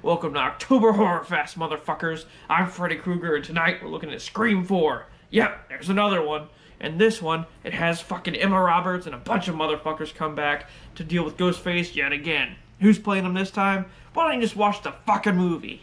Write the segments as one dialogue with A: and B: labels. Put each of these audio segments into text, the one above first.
A: Welcome to October Horrorfest, motherfuckers. I'm Freddy Krueger, and tonight we're looking at Scream 4. Yep, there's another one. And this one, it has fucking Emma Roberts and a bunch of motherfuckers come back to deal with Ghostface yet again. Who's playing them this time? Why don't you just watch the fucking movie?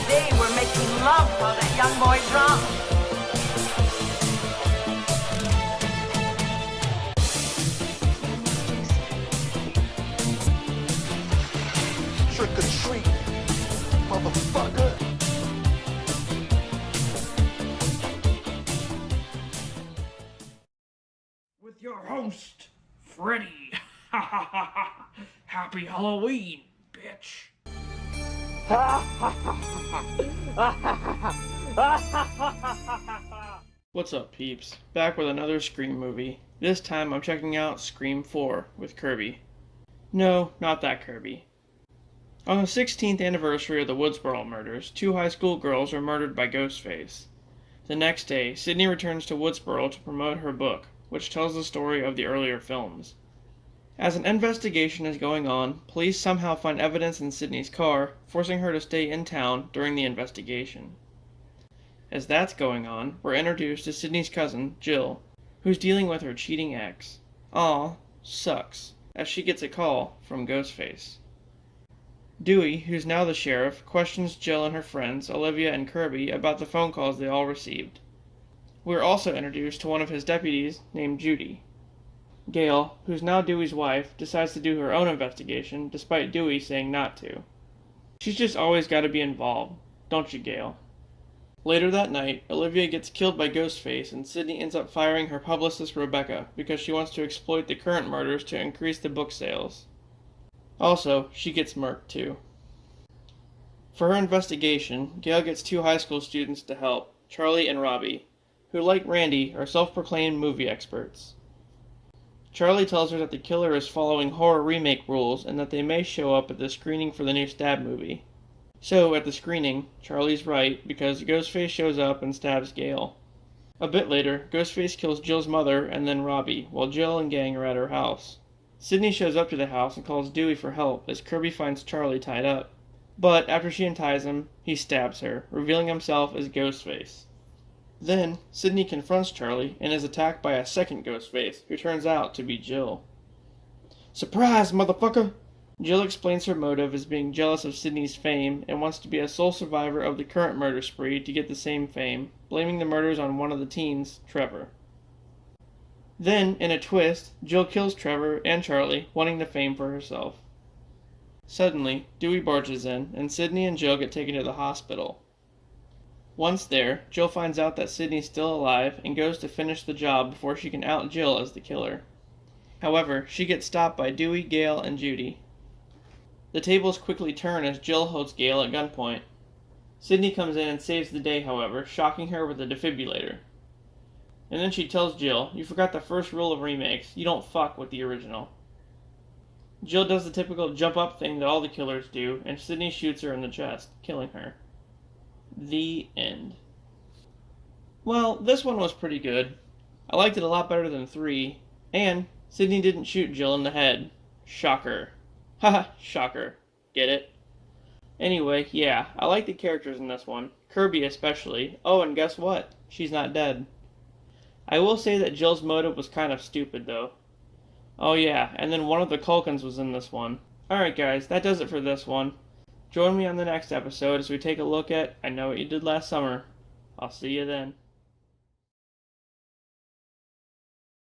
B: They were making love while that young boy drunk.
C: Trick or treat, motherfucker.
A: With your host, Freddy. Happy Halloween, bitch. What's up, peeps? Back with another Scream movie. This time I'm checking out Scream 4 with Kirby. No, not that Kirby. On the 16th anniversary of the Woodsboro murders, 2 high school girls were murdered by Ghostface. The next day, Sidney returns to Woodsboro to promote her book, which tells the story of the earlier films. As an investigation is going on, police somehow find evidence in Sidney's car, forcing her to stay in town during the investigation. As that's going on, we're introduced to Sidney's cousin, Jill, who's dealing with her cheating ex. Aw, sucks, as she gets a call from Ghostface. Dewey, who's now the sheriff, questions Jill and her friends, Olivia and Kirby, about the phone calls they all received. We're also introduced to one of his deputies named Judy. Gail, who's now Dewey's wife, decides to do her own investigation, despite Dewey saying not to. She's just always got to be involved, don't you, Gail? Later that night, Olivia gets killed by Ghostface, and Sidney ends up firing her publicist Rebecca because she wants to exploit the current murders to increase the book sales. Also, she gets murked too. For her investigation, Gail gets 2 high school students to help, Charlie and Robbie, who, like Randy, are self-proclaimed movie experts. Charlie tells her that the killer is following horror remake rules and that they may show up at the screening for the new Stab movie. So, at the screening, Charlie's right because Ghostface shows up and stabs Gail. A bit later, Ghostface kills Jill's mother and then Robbie, while Jill and gang are at her house. Sidney shows up to the house and calls Dewey for help as Kirby finds Charlie tied up. But after she unties him, he stabs her, revealing himself as Ghostface. Then, Sidney confronts Charlie and is attacked by a second Ghostface, who turns out to be Jill. Surprise, motherfucker! Jill explains her motive as being jealous of Sidney's fame and wants to be a sole survivor of the current murder spree to get the same fame, blaming the murders on one of the teens, Trevor. Then, in a twist, Jill kills Trevor and Charlie, wanting the fame for herself. Suddenly, Dewey barges in, and Sidney and Jill get taken to the hospital. Once there, Jill finds out that Sidney's still alive and goes to finish the job before she can out Jill as the killer. However, she gets stopped by Dewey, Gail, and Judy. The tables quickly turn as Jill holds Gail at gunpoint. Sidney comes in and saves the day, however, shocking her with a defibrillator. And then she tells Jill, "You forgot the first rule of remakes, you don't fuck with the original." Jill does the typical jump up thing that all the killers do, and Sidney shoots her in the chest, killing her. The end. Well, this one was pretty good. I liked it a lot better than 3, and Sidney didn't shoot Jill in the head. Shocker. Haha, shocker. Get it? Anyway, yeah, I like the characters in this one. Kirby especially. Oh, and guess what? She's not dead. I will say that Jill's motive was kind of stupid, though. Oh yeah, and then one of the Culkins was in this one. Alright guys, that does it for this one. Join me on the next episode as we take a look at I Know What You Did Last Summer. I'll see you then.